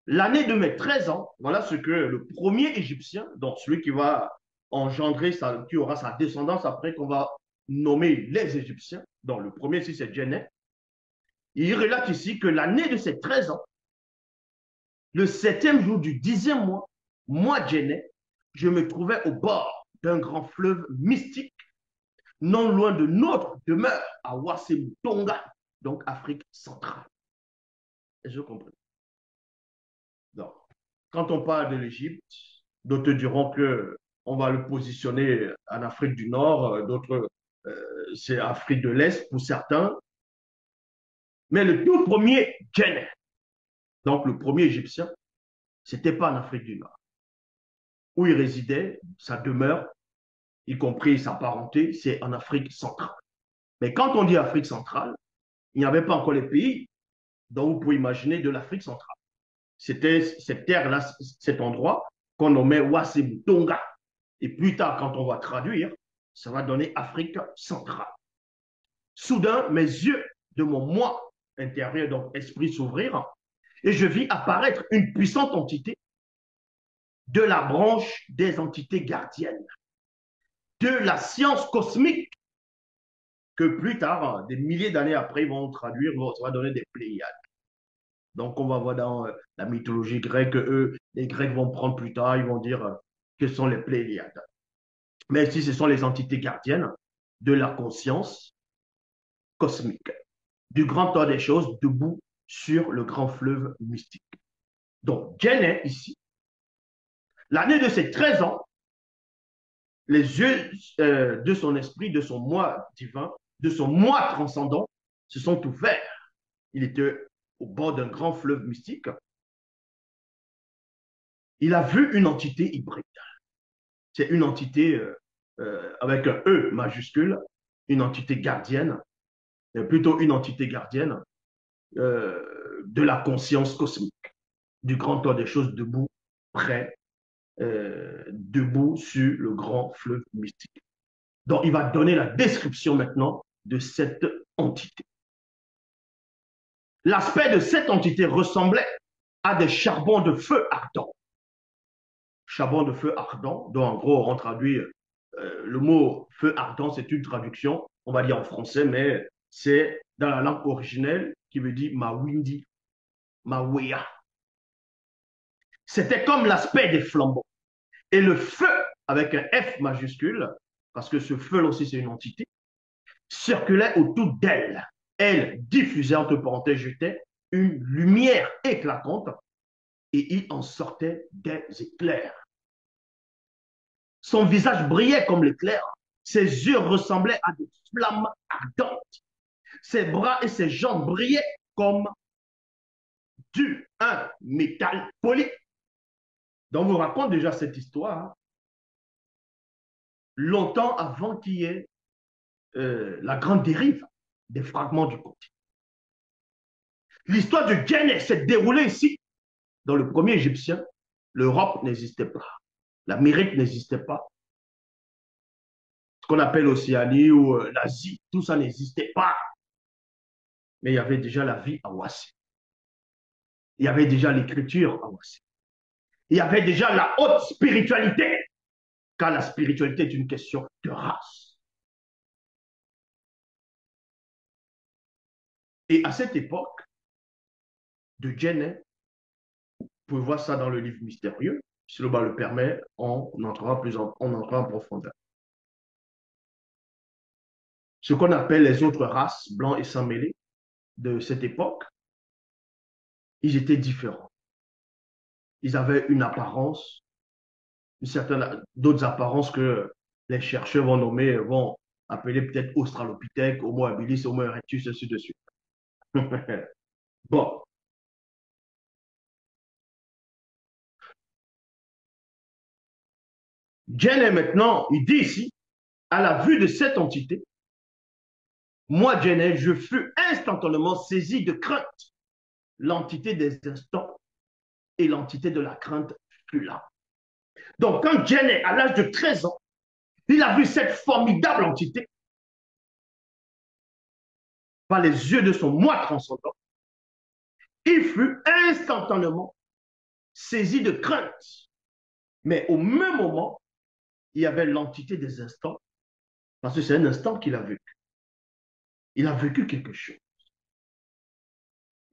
L'année de mes 13 ans, voilà ce que le premier Égyptien, donc celui qui va engendrer, qui aura sa descendance après qu'on va nommer les Égyptiens, donc le premier ici c'est Djenné, il relate ici que l'année de ses 13 ans, le septième jour du 10e mois, moi Djenné, je me trouvais au bord d'un grand fleuve mystique, non loin de notre demeure à Ouassemoutonga, donc Afrique centrale. Je comprends. Donc, quand on parle de l'Égypte, d'autres diront que on va le positionner en Afrique du Nord, d'autres c'est Afrique de l'Est pour certains. Mais le tout premier Djenné, donc le premier Égyptien, c'était pas en Afrique du Nord. Où il résidait, sa demeure, y compris sa parenté, c'est en Afrique centrale. Mais quand on dit Afrique centrale, il n'y avait pas encore les pays dont vous pouvez imaginer de l'Afrique centrale. C'était cette terre-là, cet endroit qu'on nommait Ouassemoutonga. Et plus tard, quand on va traduire, ça va donner Afrique centrale. Soudain, mes yeux de mon moi intérieur, donc esprit s'ouvrirent, et je vis apparaître une puissante entité de la branche des entités gardiennes, de la science cosmique, que plus tard, des milliers d'années après, ils vont traduire, ça va donner des Pléiades. Donc, on va voir dans la mythologie grecque, eux, les Grecs vont prendre plus tard, ils vont dire que sont les Pléiades. Mais ici, ce sont les entités gardiennes de la conscience cosmique, du grand ordre des choses, debout sur le grand fleuve mystique. Donc, Djenné, ici, l'année de ses 13 ans, les yeux de son esprit, de son moi divin, de son moi transcendant, se sont ouverts. Il était au bord d'un grand fleuve mystique. Il a vu une entité hybride. C'est une entité avec un E majuscule, une entité gardienne, plutôt une entité gardienne de la conscience cosmique, du grand ordre des choses debout, près, debout sur le grand fleuve mystique. Donc, il va donner la description maintenant de cette entité. L'aspect de cette entité ressemblait à des charbons de feu ardents. Charbon de feu ardent, donc en gros, on traduit le mot feu ardent, c'est une traduction, on va dire en français, mais c'est dans la langue originelle qui veut dire mawindi, mawea. C'était comme l'aspect des flambeaux. Et le feu, avec un F majuscule, parce que ce feu-là aussi, c'est une entité, circulait autour d'elle. Elle diffusait, entre parenthèses, jetait une lumière éclatante et il en sortait des éclairs. Son visage brillait comme l'éclair. Ses yeux ressemblaient à des flammes ardentes. Ses bras et ses jambes brillaient comme un métal poli. Donc, on vous raconte déjà cette histoire hein, longtemps avant qu'il y ait la grande dérive des fragments du continent. L'histoire de Djenné s'est déroulée ici, dans le premier Égyptien. L'Europe n'existait pas. L'Amérique n'existait pas. Ce qu'on appelle l'Océanie ou l'Asie, tout ça n'existait pas. Mais il y avait déjà la vie à Ouassé. Il y avait déjà l'écriture à Ouassé. Il y avait déjà la haute spiritualité, car la spiritualité est une question de race. Et à cette époque de Djenné, vous pouvez voir ça dans le livre mystérieux, si le bas le permet, on entrera en profondeur. Ce qu'on appelle les autres races, blancs et sans mêlés, de cette époque, ils étaient différents. Ils avaient une apparence, d'autres apparences que les chercheurs vont nommer, vont appeler peut-être Australopithèque, Homo habilis, Homo erectus, ainsi de suite. Bon, Jen est maintenant, il dit ici, à la vue de cette entité, moi, Jen, je fus instantanément saisi de crainte. L'entité des instants et l'entité de la crainte fut là. Donc, quand Jen, à l'âge de 13 ans, il a vu cette formidable entité par les yeux de son moi transcendant, il fut instantanément saisi de crainte. Mais au même moment, il y avait l'entité des instants, parce que c'est un instant qu'il a vécu. Il a vécu quelque chose.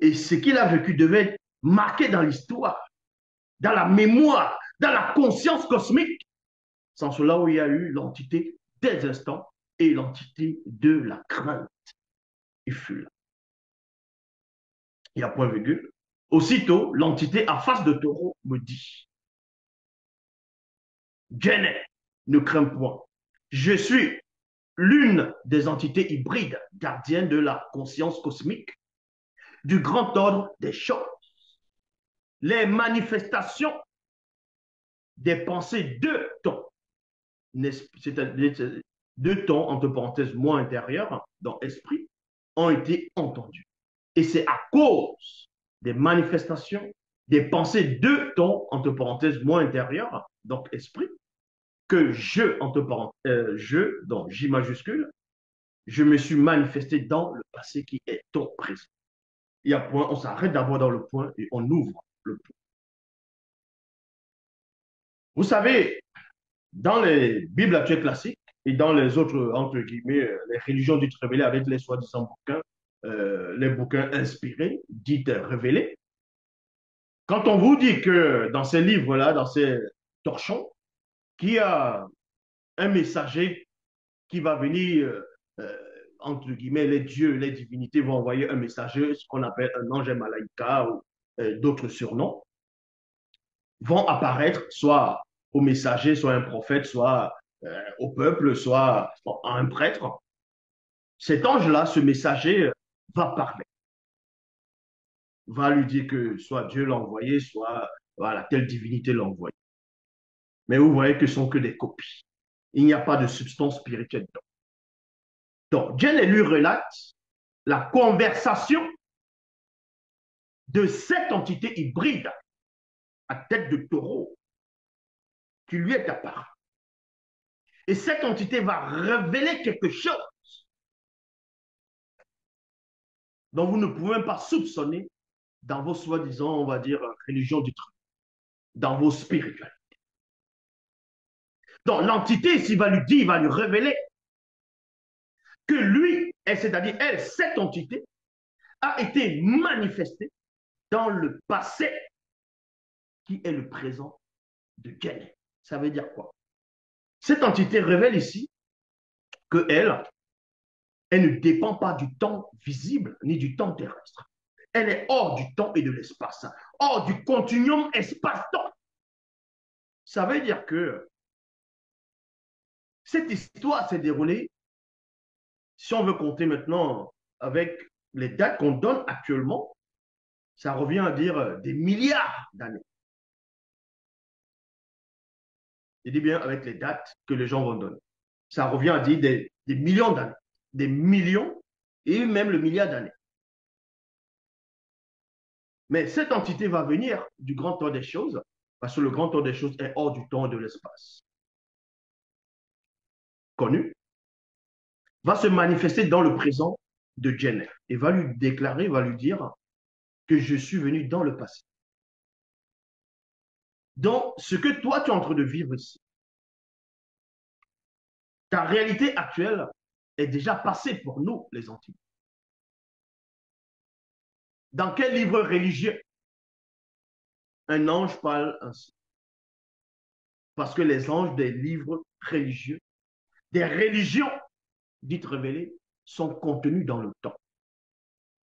Et ce qu'il a vécu devait être marqué dans l'histoire, dans la mémoire, dans la conscience cosmique. C'est cela où il y a eu l'entité des instants et l'entité de la crainte. Il fut là. Il y a point virgule. Aussitôt, l'entité à face de taureau me dit, Jenny, ne crains point. Je suis l'une des entités hybrides gardiennes de la conscience cosmique, du grand ordre des choses. Les manifestations des pensées de ton, c'est-à-dire de ton, entre parenthèses, moi intérieur, dans esprit, ont été entendues. Et c'est à cause des manifestations des pensées de ton, entre parenthèses, moi intérieur, donc esprit, que je, entre parenthèses, je, donc J majuscule, je me suis manifesté dans le passé qui est ton présent. Il y a point, on s'arrête d'abord dans le point et on ouvre le point. Vous savez, dans les Bibles actuelles classiques et dans les autres, entre guillemets, les religions dites révélées avec les soi-disant bouquins, les bouquins inspirés, dites révélés, quand on vous dit que dans ces livres-là, dans ces torchons, qu'il y a un messager qui va venir, entre guillemets, les dieux, les divinités vont envoyer un messager, ce qu'on appelle un ange malaïka ou d'autres surnoms, vont apparaître soit au messager, soit un prophète, soit au peuple, soit à un prêtre. Cet ange-là, ce messager, va parler, va lui dire que soit Dieu l'a envoyé, soit voilà, telle divinité l'a envoyé. Mais vous voyez que ce sont que des copies. Il n'y a pas de substance spirituelle dedans. Donc, Dieu lui relate la conversation de cette entité hybride à tête de taureau qui lui est apparue. Et cette entité va révéler quelque chose dont vous ne pouvez même pas soupçonner dans vos soi-disant, on va dire, religions du truc, dans vos spiritualités. Donc, l'entité ici va lui dire, va lui révéler que lui, c'est-à-dire elle, cette entité, a été manifestée dans le passé qui est le présent de Dieu. Ça veut dire quoi? Cette entité révèle ici que elle ne dépend pas du temps visible ni du temps terrestre. Elle est hors du temps et de l'espace, hors du continuum espace-temps. Ça veut dire que cette histoire s'est déroulée, si on veut compter maintenant avec les dates qu'on donne actuellement, ça revient à dire des milliards d'années. Je dis bien avec les dates que les gens vont donner. Ça revient à dire des millions d'années, des millions et même le milliard d'années. Mais cette entité va venir du grand temps des choses, parce que le grand temps des choses est hors du temps et de l'espace. Connu, va se manifester dans le présent de Jenner et va lui déclarer, va lui dire que je suis venu dans le passé. Donc, ce que toi, tu es en train de vivre ici, ta réalité actuelle est déjà passée pour nous, les Antilles. Dans quel livre religieux un ange parle ainsi? Parce que les anges des livres religieux, des religions dites révélées, sont contenus dans le temps,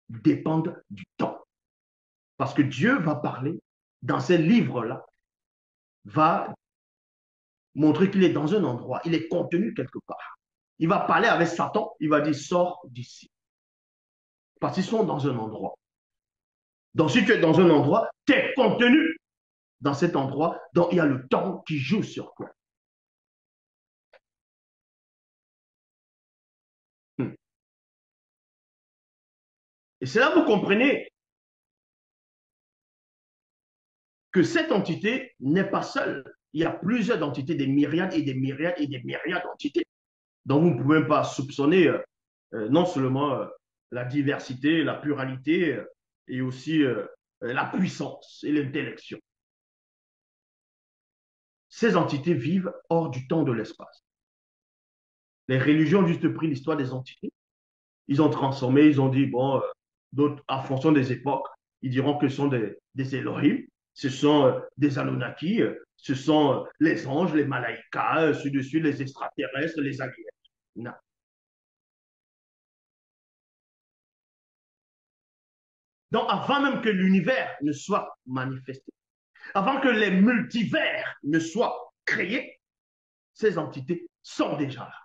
dépendent du temps. Parce que Dieu va parler dans ces livres-là, va montrer qu'il est dans un endroit, il est contenu quelque part. Il va parler avec Satan, il va dire sors d'ici. Parce qu'ils sont dans un endroit. Donc si tu es dans un endroit, tu es contenu dans cet endroit, donc il y a le temps qui joue sur toi. Et c'est là que vous comprenez que cette entité n'est pas seule. Il y a plusieurs entités, des myriades et des myriades et des myriades d'entités. Donc vous ne pouvez pas soupçonner non seulement la diversité, la pluralité et aussi la puissance et l'intellection. ces entités vivent hors du temps de l'espace. Les religions ont juste pris l'histoire des entités, ils ont transformé, ils ont dit, bon, d'autres, en fonction des époques, ils diront que ce sont des Elohim, ce sont des Anunnaki, ce sont les anges, les malaïkas, ceux de suite, les extraterrestres, les aliens. Non. Donc, avant même que l'univers ne soit manifesté, avant que les multivers ne soient créés, ces entités sont déjà là.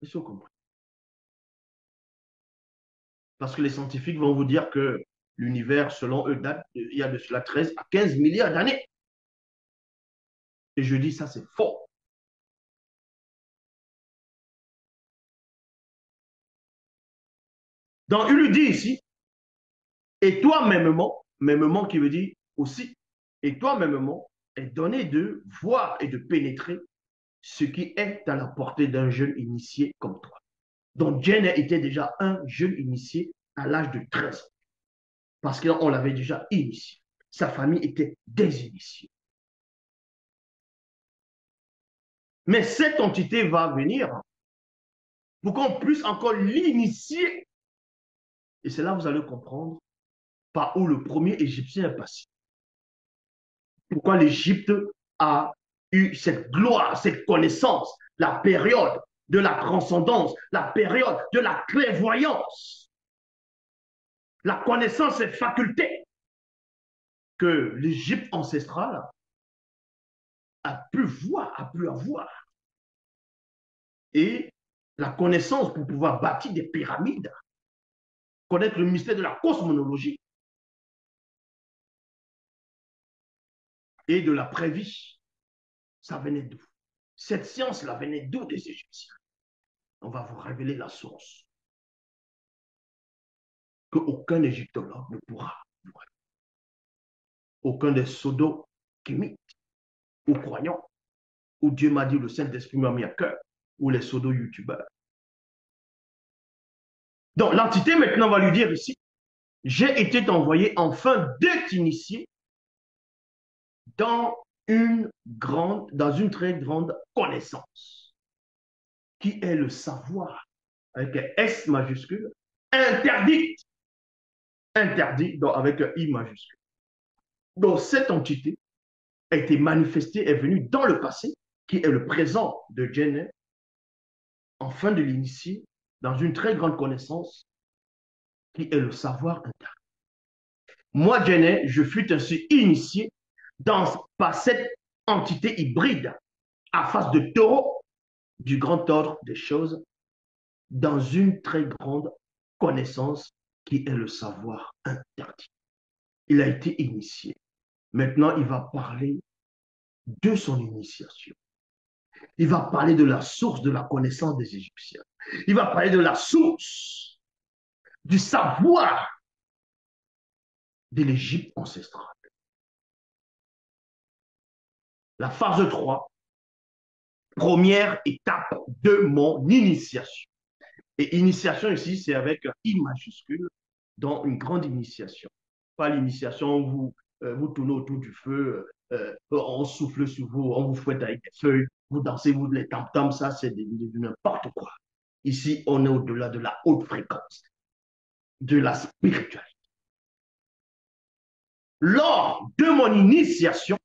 Ils sont compris. Parce que les scientifiques vont vous dire que l'univers, selon eux, date il y a de cela 13 à 15 milliards d'années. Et je dis ça, c'est faux. Donc, il lui dit ici, et toi-mêmement, mêmement qui veut dire aussi, et toi-mêmement est donné de voir et de pénétrer ce qui est à la portée d'un jeune initié comme toi. Donc, Jenner était déjà un jeune initié à l'âge de 13 ans, parce qu'on l'avait déjà initié. Sa famille était désinitiée. Mais cette entité va venir pour qu'on puisse encore l'initier. Et c'est là que vous allez comprendre par où le premier Égyptien est passé. Pourquoi l'Égypte a eu cette gloire, cette connaissance, la période de la transcendance, la période de la clairvoyance, la connaissance et facultés que l'Égypte ancestrale a pu voir, a pu avoir. Et la connaissance pour pouvoir bâtir des pyramides, connaître le mystère de la cosmologie et de la prévie, ça venait d'où? Cette science-là venait d'où des Égyptiens? On va vous révéler la source qu'aucun égyptologue ne pourra vous révéler. Aucun des pseudo-kémites ou croyants, où Dieu m'a dit le Saint-Esprit m'a mis à cœur, ou les pseudo-youtubeurs. Donc l'entité maintenant va lui dire ici, j'ai été envoyé enfin de t'initier dans dans une très grande connaissance, qui est le savoir, avec un S majuscule, interdite, interdit, donc avec un I majuscule. Donc cette entité a été manifestée, est venue dans le passé, qui est le présent de Jenner, afin de l'initier dans une très grande connaissance, qui est le savoir interne. Moi, Jenner, je fus ainsi initié par cette entité hybride à face de taureau du grand ordre des choses, dans une très grande connaissance qui est le savoir interdit. Il a été initié. Maintenant, il va parler de son initiation. Il va parler de la source de la connaissance des Égyptiens. Il va parler de la source du savoir de l'Égypte ancestrale. La phase 3, première étape de mon initiation. Et initiation ici, c'est avec un I majuscule, dans une grande initiation. Pas l'initiation où vous tournez autour du feu, on souffle sur vous, on vous fouette avec des feuilles, vous dansez, vous les tam-tams, ça c'est de n'importe quoi. Ici, on est au-delà de la haute fréquence, de la spiritualité. Lors de mon initiation,